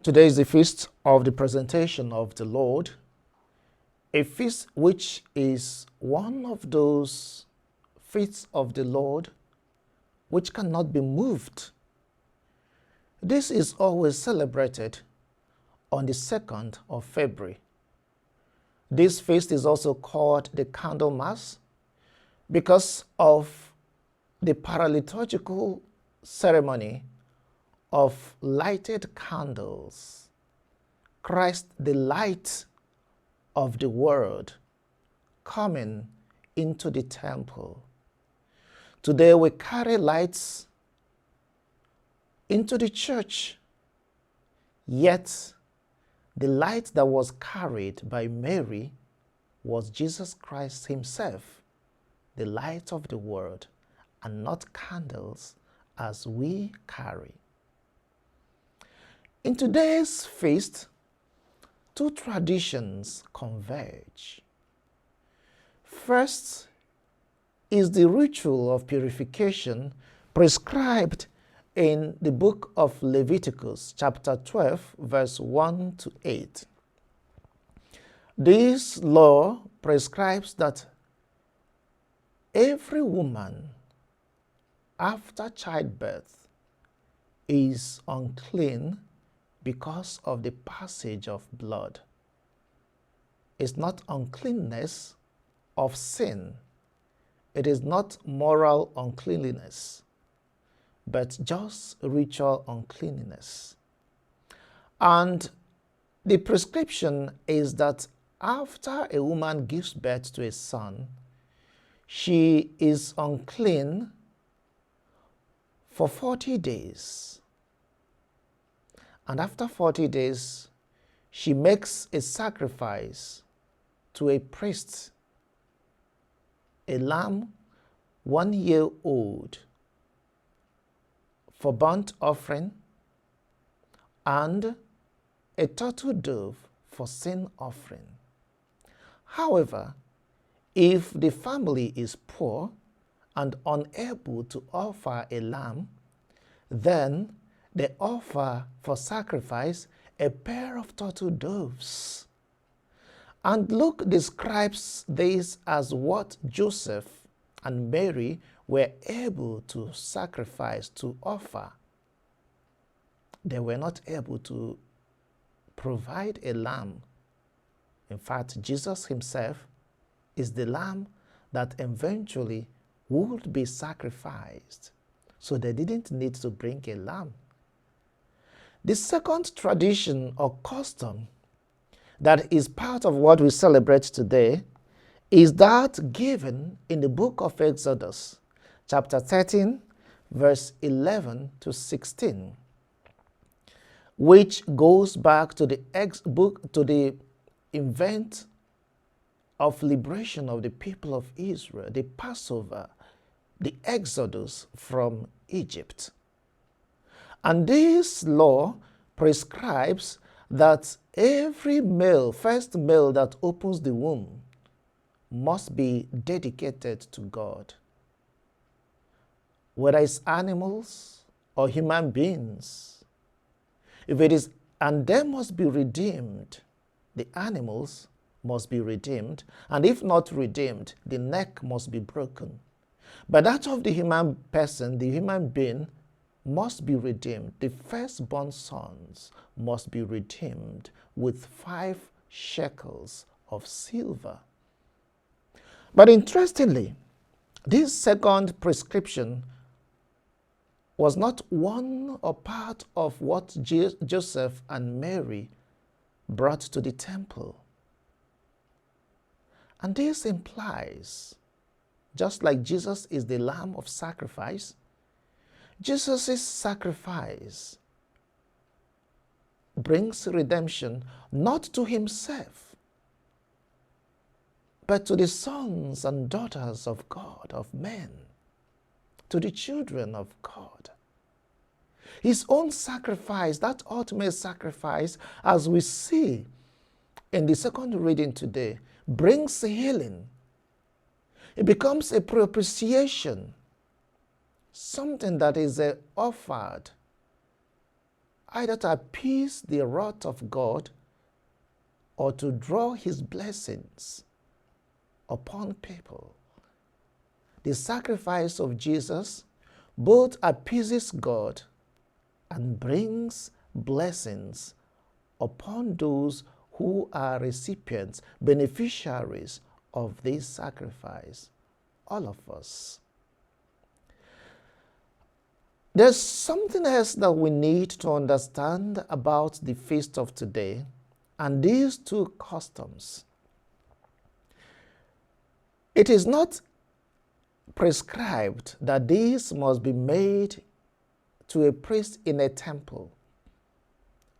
Today is the feast of the presentation of the Lord, a feast which is one of those feasts of the Lord which cannot be moved. This is always celebrated on the 2nd of February. This feast is also called the Candlemas because of the paraliturgical ceremony of lighted candles. Christ, the light of the world, coming into the temple. Today we carry lights into the church, yet the light that was carried by Mary was Jesus Christ himself, the light of the world, and not candles as we carry. In today's feast, two traditions converge. First is the ritual of purification prescribed in the book of Leviticus, chapter 12, verse 1 to 8. This law prescribes that every woman after childbirth is unclean because of the passage of blood. It's not uncleanness of sin. It is not moral uncleanliness, but just ritual uncleanliness. And the prescription is that after a woman gives birth to a son, she is unclean for 40 days. And after 40 days, she makes a sacrifice to a priest, a lamb 1 year old, for burnt offering, and a turtle dove for sin offering. However, if the family is poor and unable to offer a lamb, then they offer for sacrifice a pair of turtle doves. And Luke describes this as what Joseph and Mary were able to sacrifice, to offer. They were not able to provide a lamb. In fact, Jesus himself is the lamb that eventually would be sacrificed. So they didn't need to bring a lamb. The second tradition or custom that is part of what we celebrate today is that given in the book of Exodus, chapter 13, verse 11 to 16, which goes back to the event of liberation of the people of Israel, the Passover, the Exodus from Egypt. And this law prescribes that every male, first male that opens the womb, must be dedicated to God. Whether it's animals or human beings, if it is, and they must be redeemed, the animals must be redeemed, and if not redeemed, the neck must be broken. But that of the human person, the human being, must be redeemed. The firstborn sons must be redeemed with 5 shekels of silver. But interestingly, this second prescription was not one or part of what Joseph and Mary brought to the temple. And this implies, just like Jesus is the lamb of sacrifice, Jesus' sacrifice brings redemption not to himself, but to the sons and daughters of God, of men, to the children of God. His own sacrifice, that ultimate sacrifice, as we see in the second reading today, brings healing. It becomes a propitiation, something that is offered either to appease the wrath of God or to draw his blessings upon people. The sacrifice of Jesus both appeases God and brings blessings upon those who are recipients, beneficiaries of this sacrifice, all of us. There's something else that we need to understand about the feast of today and these two customs. It is not prescribed that these must be made to a priest in a temple.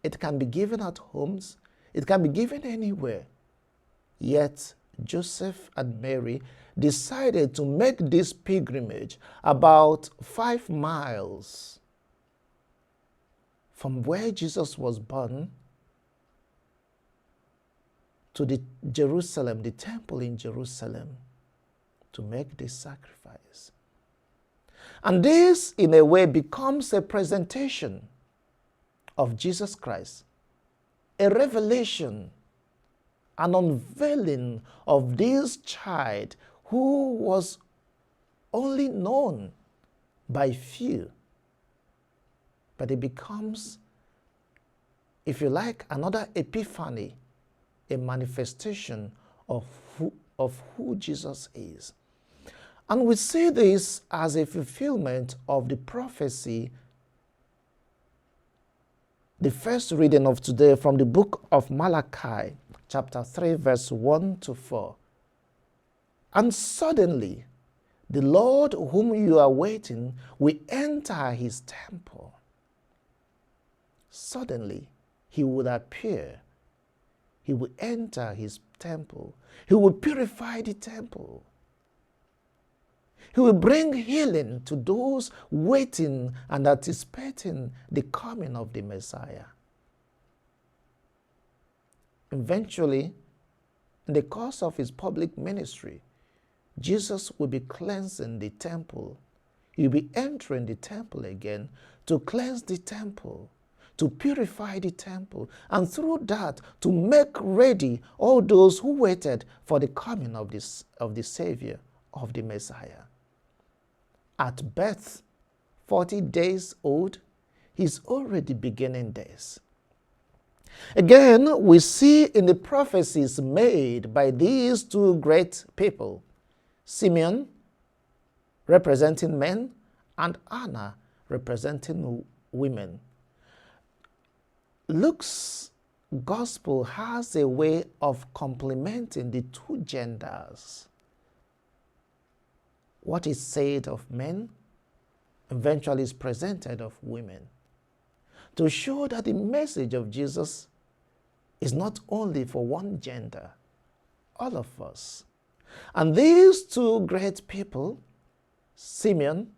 It can be given at homes, it can be given anywhere. Yet Joseph and Mary decided to make this pilgrimage about 5 miles from where Jesus was born to the temple in Jerusalem, to make this sacrifice. And this, in a way, becomes a presentation of Jesus Christ, a revelation, an unveiling of this child who was only known by few. But it becomes, if you like, another epiphany, a manifestation of who Jesus is. And we see this as a fulfillment of the prophecy. The first reading of today from the book of Malachi, chapter 3, verse 1 to 4. And suddenly, the Lord whom you are waiting will enter his temple. Suddenly, he would appear. He will enter his temple. He will purify the temple. He will bring healing to those waiting and anticipating the coming of the Messiah. Eventually, in the course of his public ministry, Jesus will be cleansing the temple. He will be entering the temple again to cleanse the temple, to purify the temple, and through that to make ready all those who waited for the coming of the Savior, of the Messiah. At birth, 40 days old, he's already beginning this. Again, we see in the prophecies made by these two great people, Simeon representing men and Anna representing women. Luke's gospel has a way of complementing the two genders. What is said of men eventually is presented of women, to show that the message of Jesus is not only for one gender, all of us. And these two great people, Simeon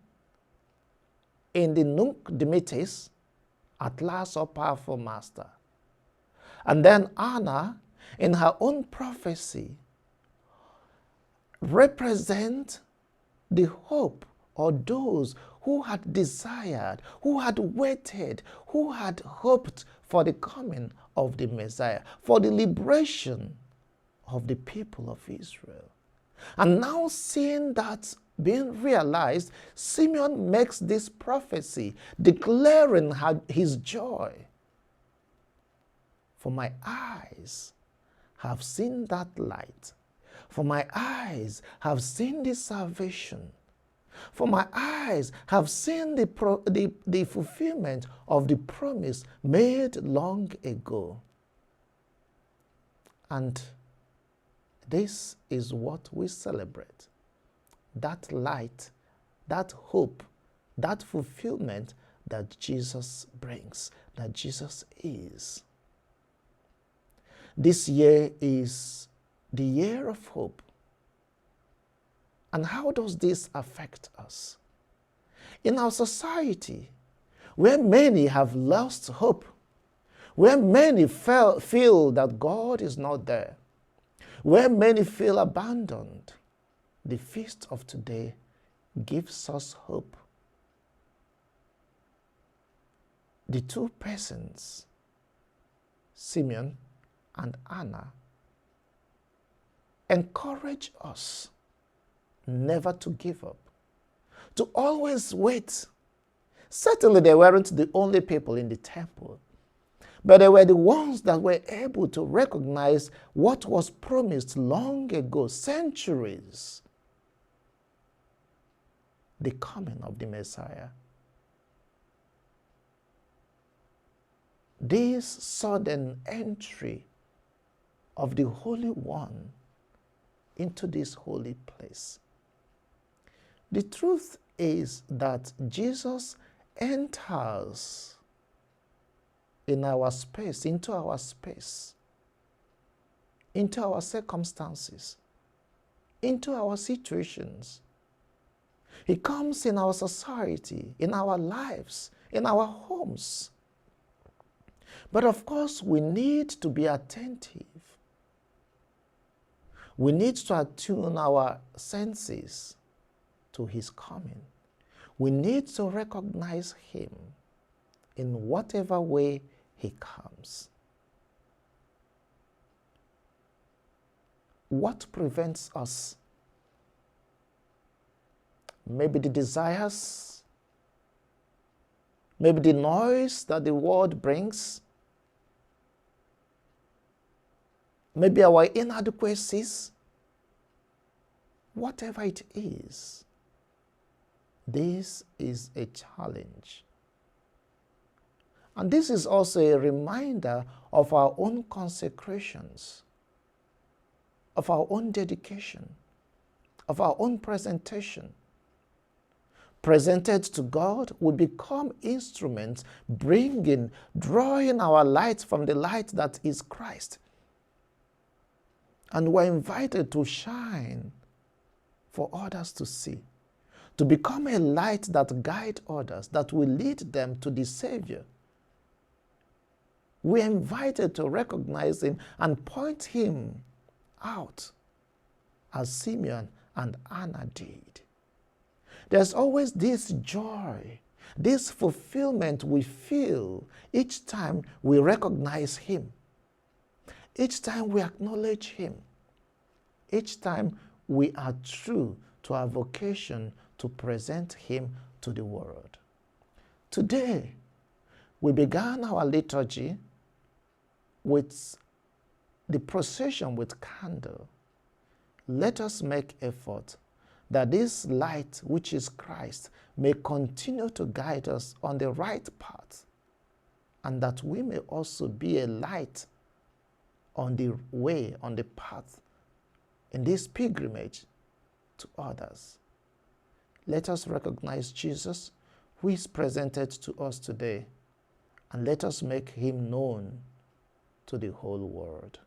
in the Nunc Dimittis, at last our powerful master, and then Anna in her own prophecy, represent the hope or those who had desired, who had waited, who had hoped for the coming of the Messiah, for the liberation of the people of Israel. And now seeing that being realized, Simeon makes this prophecy, declaring his joy. For my eyes have seen that light. For my eyes have seen this salvation. For my eyes have seen the fulfillment of the promise made long ago. And this is what we celebrate. That light, that hope, that fulfillment that Jesus brings, that Jesus is. This year is the year of hope. And how does this affect us? In our society, where many have lost hope, where many feel that God is not there, where many feel abandoned, the feast of today gives us hope. the two persons, Simeon and Anna, encourage us never to give up, to always wait. Certainly they weren't the only people in the temple, but they were the ones that were able to recognize what was promised long ago, centuries, the coming of the Messiah. This sudden entry of the Holy One into this holy place. The truth is that Jesus enters in our space, into our space, into our circumstances, into our situations. He comes in our society, in our lives, in our homes. But of course, we need to be attentive. We need to attune our senses to his coming. We need to recognize him in whatever way he comes. What prevents us? Maybe the desires, maybe the noise that the world brings, maybe our inadequacies, whatever it is, this is a challenge. And this is also a reminder of our own consecrations, of our own dedication, of our own presentation. Presented to God, we become instruments drawing our light from the light that is Christ. And we're invited to shine for others to see, to become a light that guides others, that will lead them to the Savior. We're invited to recognize him and point him out as Simeon and Anna did. There's always this joy, this fulfillment we feel each time we recognize him, each time we acknowledge him, each time we are true to our vocation to present him to the world. Today, we began our liturgy with the procession with candle. Let us make effort that this light, which is Christ, may continue to guide us on the right path, and that we may also be a light on the way, on the path, in this pilgrimage to others. Let us recognize Jesus, who is presented to us today, and let us make him known to the whole world.